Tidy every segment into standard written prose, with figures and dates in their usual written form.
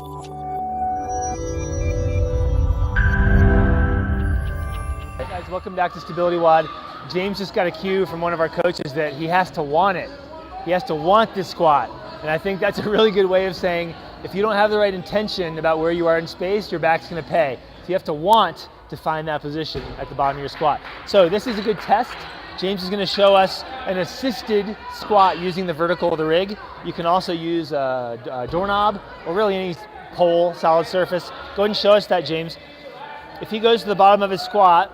Hey guys, welcome back to Stability WOD. James just got a cue from one of our coaches that he has to want it. He has to want this squat. And I think that's a really good way of saying if you don't have the right intention about where you are in space, your back's going to pay. So you have to want to find that position at the bottom of your squat. So this is a good test. James is going to show us an assisted squat using the vertical of the rig. You can also use a doorknob or really any pole, solid surface. Go ahead and show us that, James. If he goes to the bottom of his squat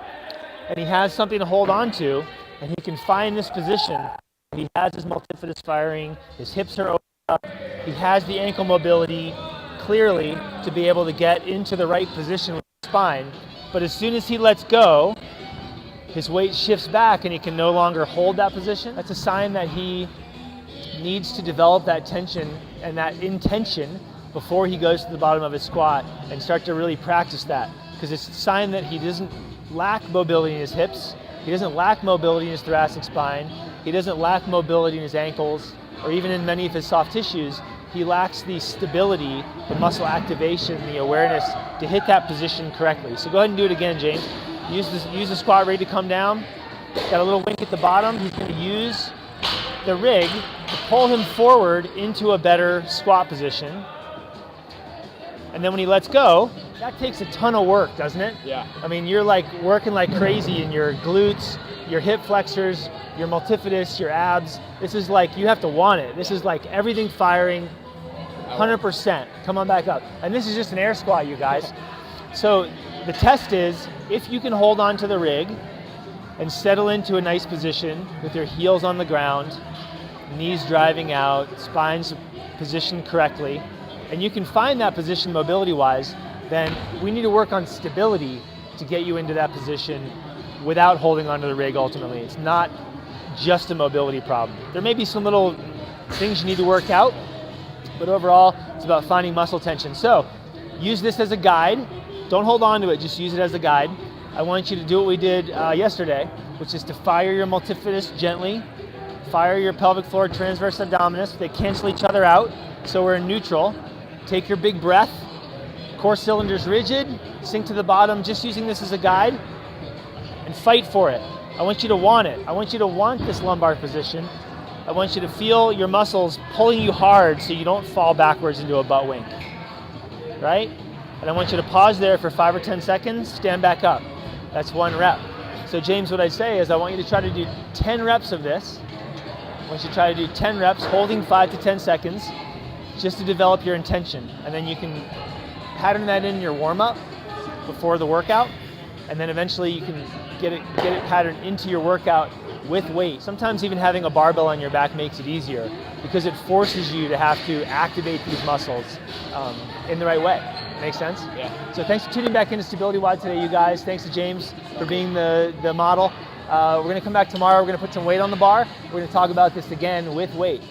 and he has something to hold on to and he can find this position, he has his multifidus firing, his hips are open up, he has the ankle mobility clearly to be able to get into the right position with the spine. But as soon as he lets go, his weight shifts back and he can no longer hold that position. That's a sign that he needs to develop that tension and that intention before he goes to the bottom of his squat and start to really practice that. Because it's a sign that he doesn't lack mobility in his hips, he doesn't lack mobility in his thoracic spine, he doesn't lack mobility in his ankles, or even in many of his soft tissues. He lacks the stability, the muscle activation, the awareness to hit that position correctly. So go ahead and do it again, James. Use the squat rig to come down. Got a little wink at the bottom. He's going to use the rig to pull him forward into a better squat position. And then when he lets go, that takes a ton of work, doesn't it? Yeah. I mean, you're like working like crazy in your glutes, your hip flexors, your multifidus, your abs. This is like, you have to want it. This is like everything firing 100%. Come on back up. And this is just an air squat, you guys. So the test is, if you can hold on to the rig and settle into a nice position with your heels on the ground, knees driving out, spines positioned correctly, and you can find that position mobility-wise, then we need to work on stability to get you into that position without holding onto the rig ultimately. It's not just a mobility problem. There may be some little things you need to work out, but overall, it's about finding muscle tension. So use this as a guide. Don't hold on to it, just use it as a guide. I want you to do what we did yesterday, which is to fire your multifidus gently, fire your pelvic floor transverse abdominis. They cancel each other out, so we're in neutral. Take your big breath, core cylinders rigid, sink to the bottom, just using this as a guide, and fight for it. I want you to want it. I want you to want this lumbar position. I want you to feel your muscles pulling you hard so you don't fall backwards into a butt wink, right? And I want you to pause there for 5 or 10 seconds, stand back up. That's 1 rep. So James, what I'd say is I want you to try to do 10 reps of this. I want you to try to do 10 reps, holding 5 to 10 seconds, just to develop your intention. And then you can pattern that in your warm-up before the workout, and then eventually you can get it patterned into your workout with weight. Sometimes even having a barbell on your back makes it easier because it forces you to have to activate these muscles in the right way. Make sense? Yeah. So thanks for tuning back into Stability WOD today, you guys. Thanks to James for being the model. We're going to come back tomorrow. We're going to put some weight on the bar. We're going to talk about this again with weight.